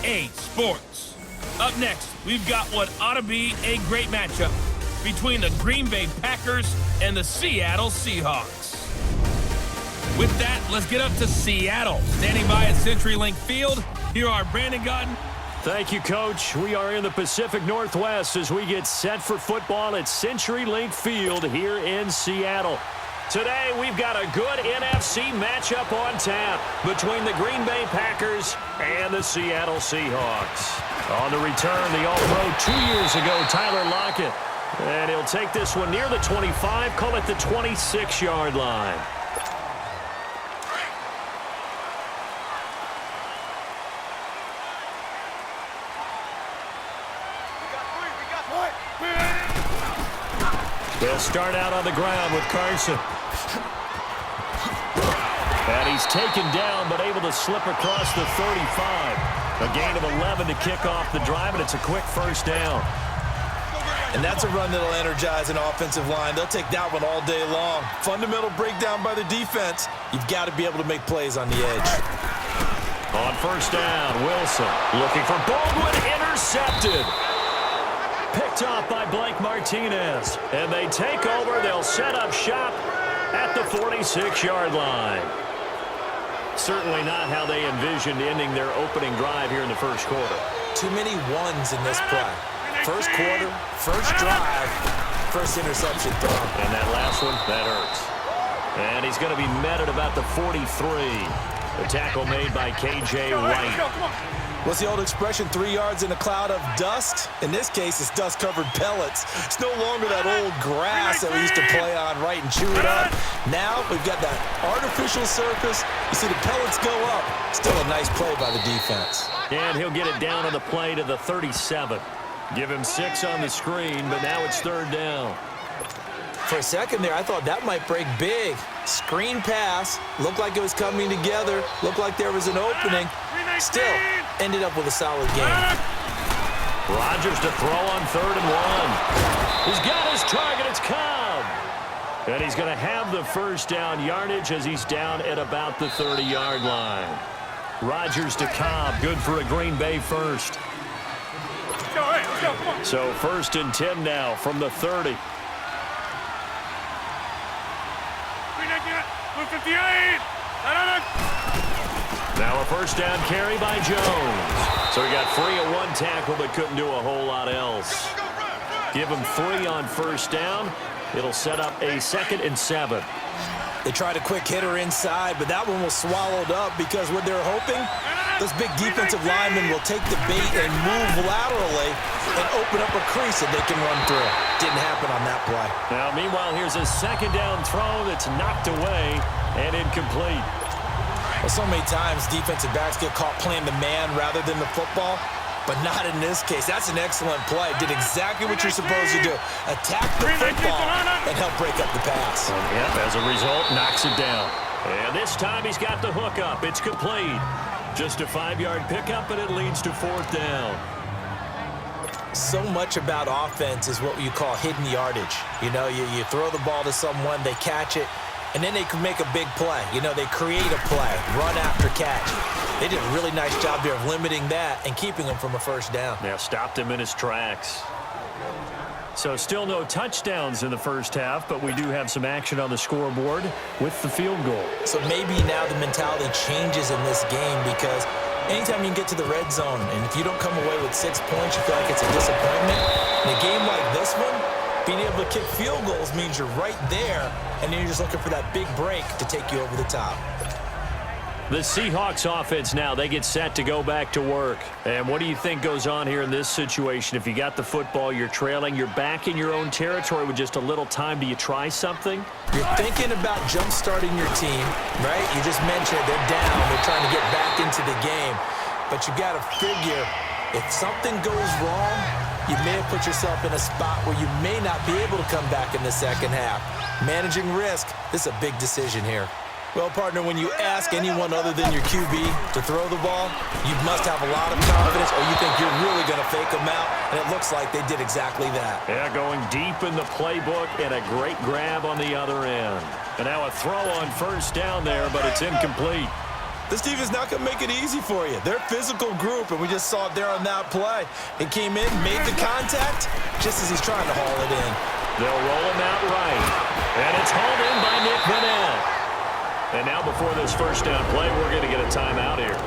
EA Sports. Up next, we've got what ought to be a great matchup between the Green Bay Packers and the Seattle Seahawks. With that, let's get up to Seattle. Standing by at CenturyLink Field, here are Brandon Gotton. Thank you, Coach. We are in the Pacific Northwest as we get set for football at CenturyLink Field here in Seattle. Today, we've got a good NFC matchup on tap between the Green Bay Packers and the Seattle Seahawks. On the return, the All-Pro 2 years ago, Tyler Lockett. And he'll take this one near the 25, call it the 26-yard line. They'll start out on the ground with Carson. And he's taken down, but able to slip across the 35. A gain of 11 to kick off the drive, and it's a quick first down. And that's a run that'll energize an offensive line. They'll take that one all day long. Fundamental breakdown by the defense. You've got to be able to make plays on the edge. On first down, Wilson looking for Baldwin, intercepted. Picked off by Blake Martinez. And they take over. They'll set up shop at the 46-yard line. Certainly not how they envisioned ending their opening drive here in the first quarter. Too many ones in this play. First quarter, first drive, first interception throw. And that last one, that hurts. And he's going to be met at about the 43. The tackle made by K.J. White. What's the old expression, 3 yards in a cloud of dust? In this case, it's dust-covered pellets. It's no longer that old grass that we used to play on, right, and chew it up. Now we've got that artificial surface. You see the pellets go up. Still a nice play by the defense. And he'll get it down on the play to the 37. Give him 6 on the screen, but now it's third down. For a second there, I thought that might break big. Screen pass. Looked like it was coming together. Looked like there was an opening. Still, ended up with a solid game. Rodgers to throw on 3rd and 1. He's got his target. It's Cobb. And he's going to have the first down yardage as he's down at about the 30-yard line. Rodgers to Cobb. Good for a Green Bay first. So 1st and 10 now from the 30. 58. Now a first down carry by Jones. So he got free of one tackle but couldn't do a whole lot else. Give him 3 on first down. It'll set up a 2nd and 7. They tried a quick hitter inside, but that one was swallowed up because what they're hoping, those big defensive linemen will take the bait and move laterally and open up a crease that they can run through. Didn't happen on that play. Now, meanwhile, here's a 2nd down throw that's knocked away and incomplete. Well, so many times defensive backs get caught playing the man rather than the football, but not in this case. That's an excellent play. Did exactly what you're supposed to do. Attack the football and help break up the pass. Yep, as a result, knocks it down. And this time he's got the hook up. It's complete. Just a 5-yard pickup, and it leads to 4th down. So much about offense is what you call hidden yardage. You know, you throw the ball to someone, they catch it, and then they can make a big play. You know, they create a play, run after catch. They did a really nice job there of limiting that and keeping him from a first down. Yeah, stopped him in his tracks. So still no touchdowns in the first half, but we do have some action on the scoreboard with the field goal. So maybe now the mentality changes in this game because anytime you can get to the red zone, and if you don't come away with 6 points, you feel like it's a disappointment. In a game like this one, being able to kick field goals means you're right there, and then you're just looking for that big break to take you over the top. The Seahawks offense now, they get set to go back to work. And what do you think goes on here in this situation? If you got the football, you're trailing, you're back in your own territory with just a little time. Do you try something? You're thinking about jump-starting your team, right? You just mentioned they're down. They're trying to get back into the game. But you got to figure if something goes wrong, you may have put yourself in a spot where you may not be able to come back in the second half. Managing risk, this is a big decision here. Well, partner, when you ask anyone other than your QB to throw the ball, you must have a lot of confidence or you think you're really going to fake them out, and it looks like they did exactly that. Yeah, going deep in the playbook and a great grab on the other end. And now a throw on first down there, but it's incomplete. This defense is not going to make it easy for you. They're a physical group, and we just saw it there on that play. It came in, made the contact, just as he's trying to haul it in. They'll roll him out right. And it's hauled in by Nick Vanette. And now before this first down play, we're going to get a timeout here,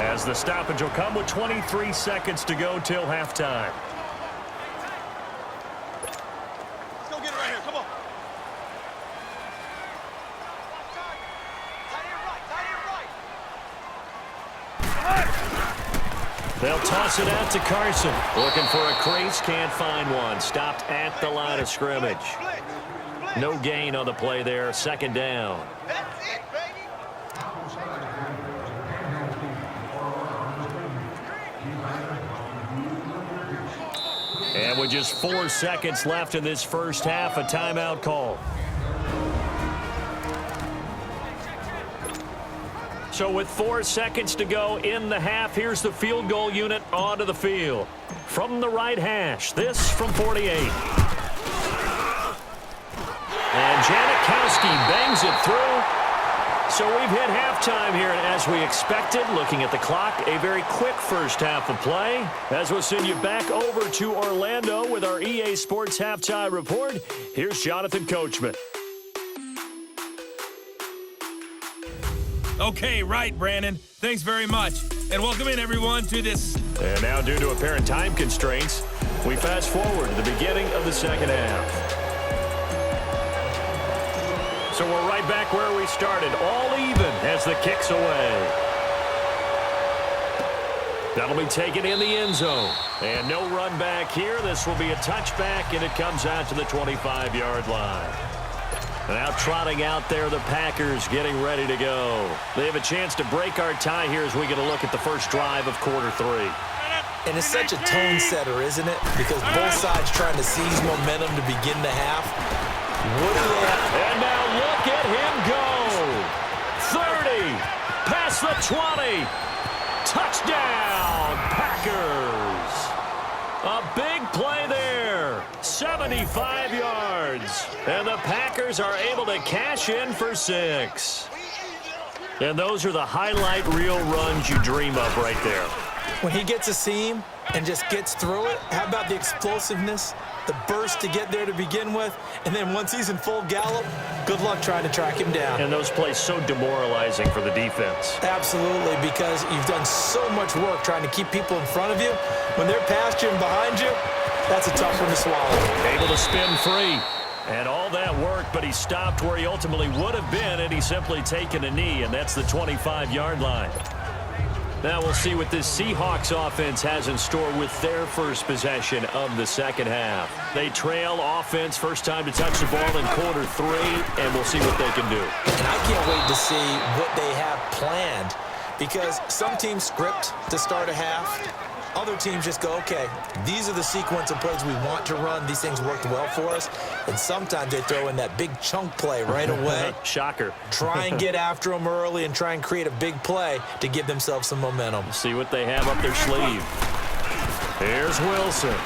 as the stoppage will come with 23 seconds to go till halftime. Let's go get it right here. Come on. They'll toss it out to Carson. Looking for a crease, can't find one. Stopped at the line of scrimmage. No gain on the play there. Second down. That's it, baby. And with just 4 seconds left in this first half, a timeout call. So with 4 seconds to go in the half, here's the field goal unit onto the field. From the right hash, this from 48. And Janikowski bangs it through. So we've hit halftime here, and as we expected, looking at the clock, a very quick first half of play. As we'll send you back over to Orlando with our EA Sports Halftime Report, here's Jonathan Coachman. Okay, right, Brandon. Thanks very much. And welcome in, everyone, to this. And now, due to apparent time constraints, we fast forward to the beginning of the second half. So we're right back where we started, all even as the kick's away. That'll be taken in the end zone. And no run back here. This will be a touchback, and it comes out to the 25-yard line. Now trotting out there, the Packers getting ready to go. They have a chance to break our tie here as we get a look at the first drive of quarter 3. And it's such a tone setter, isn't it? Because both sides trying to seize momentum to begin the half. What do they have? And now look at him go. 30, past the 20. Touchdown, Packers. A big play there. 75 yards. And the Packers are able to cash in for 6. And those are the highlight reel runs you dream of right there. When he gets a seam and just gets through it, how about the explosiveness, the burst to get there to begin with, and then once he's in full gallop, good luck trying to track him down. And those plays so demoralizing for the defense. Absolutely, because you've done so much work trying to keep people in front of you. When they're past you and behind you, that's a tough one to swallow. Able to spin free. And all that work, but he stopped where he ultimately would have been, and he's simply taken a knee, and that's the 25-yard line. Now we'll see what this Seahawks offense has in store with their first possession of the second half. They trail offense, first time to touch the ball in quarter 3, and we'll see what they can do. And I can't wait to see what they have planned, because some teams script to start a half. Other teams just go, okay, these are the sequence of plays we want to run. These things worked well for us. And sometimes they throw in that big chunk play right away. Shocker. Try and get after them early and try and create a big play to give themselves some momentum. See what they have up their sleeve. Here's Wilson.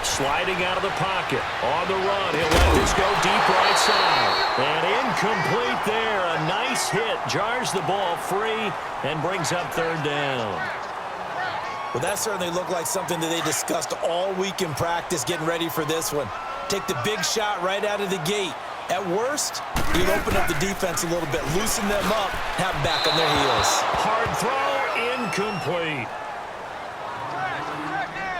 Sliding out of the pocket. On the run. He'll let this go deep right side. And incomplete there. A nice hit. Jars the ball free and brings up third down. Well, that certainly looked like something that they discussed all week in practice getting ready for this one. Take the big shot right out of the gate. At worst, you'd open up the defense a little bit, loosen them up, have them back on their heels. Hard throw, incomplete.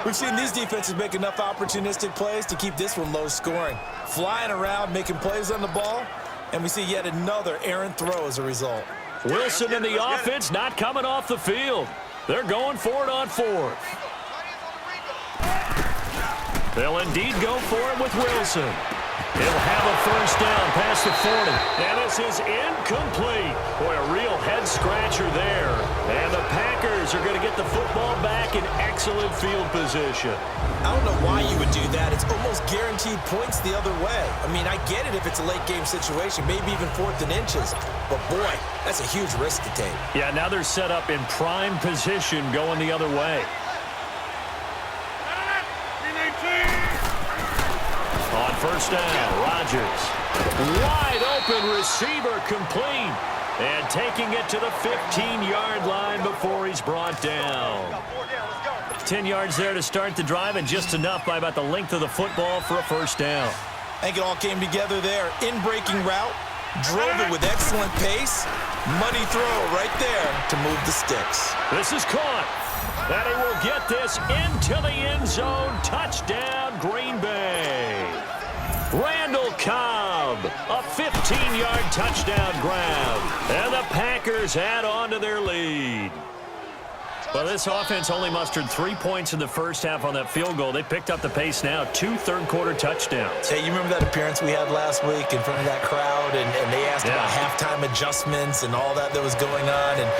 We've seen these defenses make enough opportunistic plays to keep this one low scoring. Flying around, making plays on the ball, and we see yet another errant throw as a result. Wilson and the offense not coming off the field. They're going for it on 4th. They'll indeed go for it with Wilson. He'll have a first down past the 40. And this is incomplete. Boy, a real head-scratcher there. And the Packers are going to get the football back in excellent field position. I don't know why you would do that. It's almost guaranteed points the other way. I mean, I get it if it's a late-game situation, maybe even 4th and inches. But, boy, that's a huge risk to take. Yeah, now they're set up in prime position going the other way. On first down, Rodgers. Wide open receiver complete. And taking it to the 15-yard line before he's brought down. 10 yards there to start the drive, and just enough by about the length of the football for a first down. I think it all came together there. In-breaking route, drove it with excellent pace. Money throw right there to move the sticks. This is caught. And he will get this into the end zone. Touchdown, Green Bay. Randall Cobb, a 15-yard touchdown grab. And the Packers add on to their lead. Well, this offense only mustered 3 points in the first half on that field goal. They picked up the pace now, 2 third-quarter touchdowns. Hey, you remember that appearance we had last week in front of that crowd, and they asked about halftime adjustments and all that was going on, and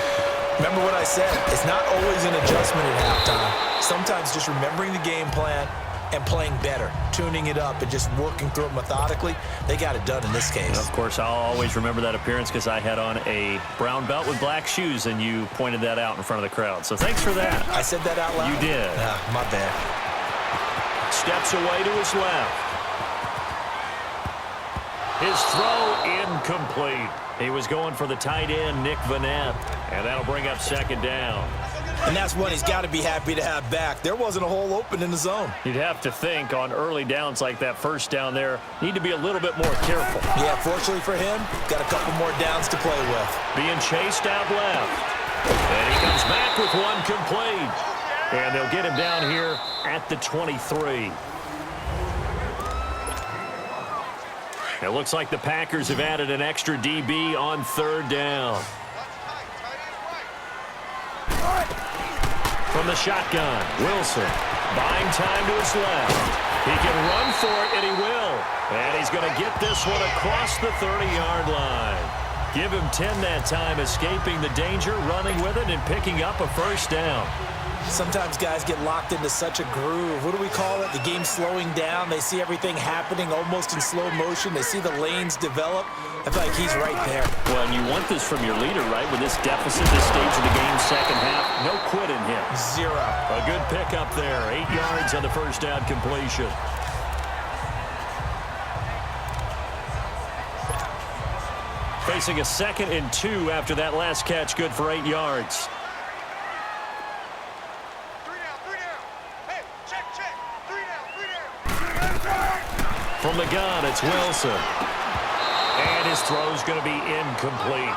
remember what I said, it's not always an adjustment at halftime. Sometimes just remembering the game plan and playing better, tuning it up and just working through it methodically. They got it done in this case. And of course, I'll always remember that appearance because I had on a brown belt with black shoes, and you pointed that out in front of the crowd. So thanks for that. I said that out loud? You did. My bad. Steps away to his left. His throw incomplete. He was going for the tight end, Nick Vanette, and that'll bring up second down. And that's one he's got to be happy to have back. There wasn't a hole open in the zone. You'd have to think on early downs like that first down there, need to be a little bit more careful. Yeah, fortunately for him, got a couple more downs to play with. Being chased out left. And he comes back with one complete. And they'll get him down here at the 23. It looks like the Packers have added an extra DB on third down. From the shotgun, Wilson buying time to his left. He can run for it, and he will. And he's going to get this one across the 30-yard line. Give him 10 that time, escaping the danger, running with it, and picking up a first down. Sometimes guys get locked into such a groove. What do we call it? The game slowing down. They see everything happening almost in slow motion. They see the lanes develop. I feel like he's right there. Well, and you want this from your leader, right? With this deficit, this stage of the game, second half, no quit in him. 0. A good pickup there. 8 yards on the first down completion. Facing a 2nd and 2 after that last catch, good for 8 yards. From the gun, it's Wilson. And his throw's going to be incomplete.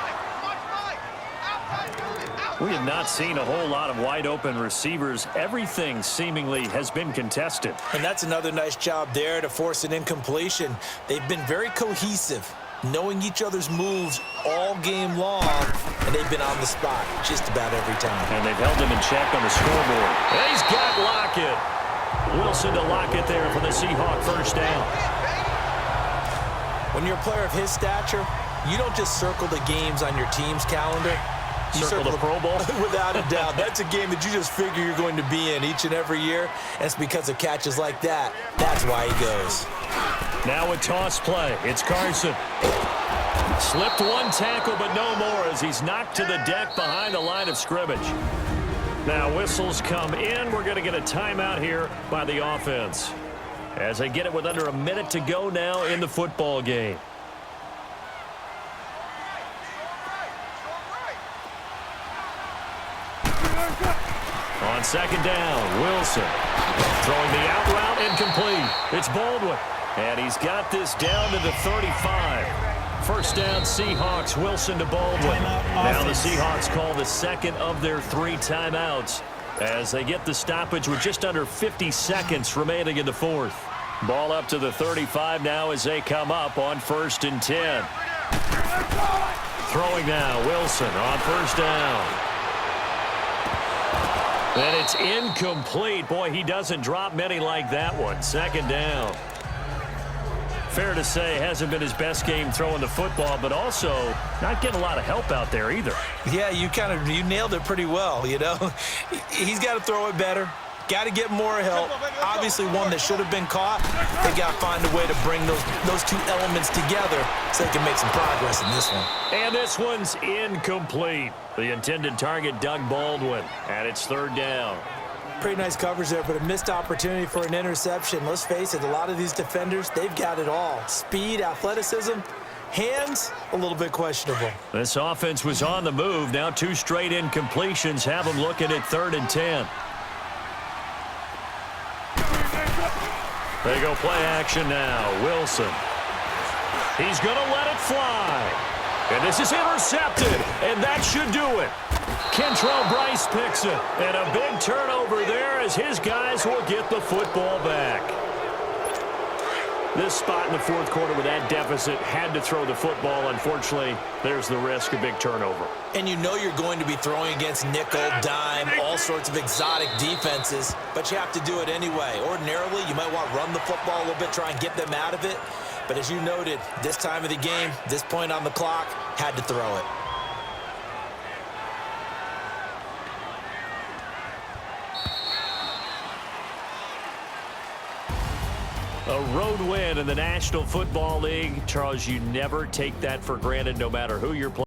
We have not seen a whole lot of wide-open receivers. Everything seemingly has been contested. And that's another nice job there to force an incompletion. They've been very cohesive, knowing each other's moves all game long, and they've been on the spot just about every time. And they've held him in check on the scoreboard. And he's got Lockett. Wilson to Lockett there for the Seahawks first down. When you're a player of his stature, you don't just circle the games on your team's calendar. You circle the Pro Bowl? Without a doubt. That's a game that you just figure you're going to be in each and every year, and it's because of catches like that. That's why he goes. Now a toss play. It's Carson. Slipped one tackle, but no more as he's knocked to the deck behind the line of scrimmage. Now whistles come in. We're going to get a timeout here by the offense as they get it with under a minute to go now in the football game. On second down, Wilson throwing the out route incomplete. It's Baldwin, and he's got this down to the 35. First down, Seahawks. Wilson to Baldwin. Now the Seahawks call the second of their 3 timeouts as they get the stoppage with just under 50 seconds remaining in the fourth. Ball up to the 35 now as they come up on 1st and 10. Throwing now, Wilson on first down. And it's incomplete. Boy, he doesn't drop many like that one. Second down. Fair to say, hasn't been his best game throwing the football, but also not getting a lot of help out there either. Yeah, you nailed it pretty well, you know. He's got to throw it better. Got to get more help. Obviously one that should have been caught. They got to find a way to bring those 2 elements together so they can make some progress in this one. And this one's incomplete. The intended target, Doug Baldwin, and it's 3rd down. Pretty nice coverage there, but a missed opportunity for an interception. Let's face it, a lot of these defenders, they've got it all. Speed, athleticism, Hands, a little bit questionable. This offense was on the move. Now 2 straight incompletions have them looking at 3rd and 10. They go play action now. Wilson. He's going to let it fly. And this is intercepted, and that should do it. Kentrell Bryce picks it, and a big turnover there as his guys will get the football back. This spot in the 4th quarter with that deficit had to throw the football. Unfortunately, there's the risk of big turnover. And you know you're going to be throwing against nickel, dime, all sorts of exotic defenses, but you have to do it anyway. Ordinarily, you might want to run the football a little bit, try and get them out of it. But as you noted, this time of the game, this point on the clock, had to throw it. A road win in the National Football League. Charles, you never take that for granted no matter who you're playing.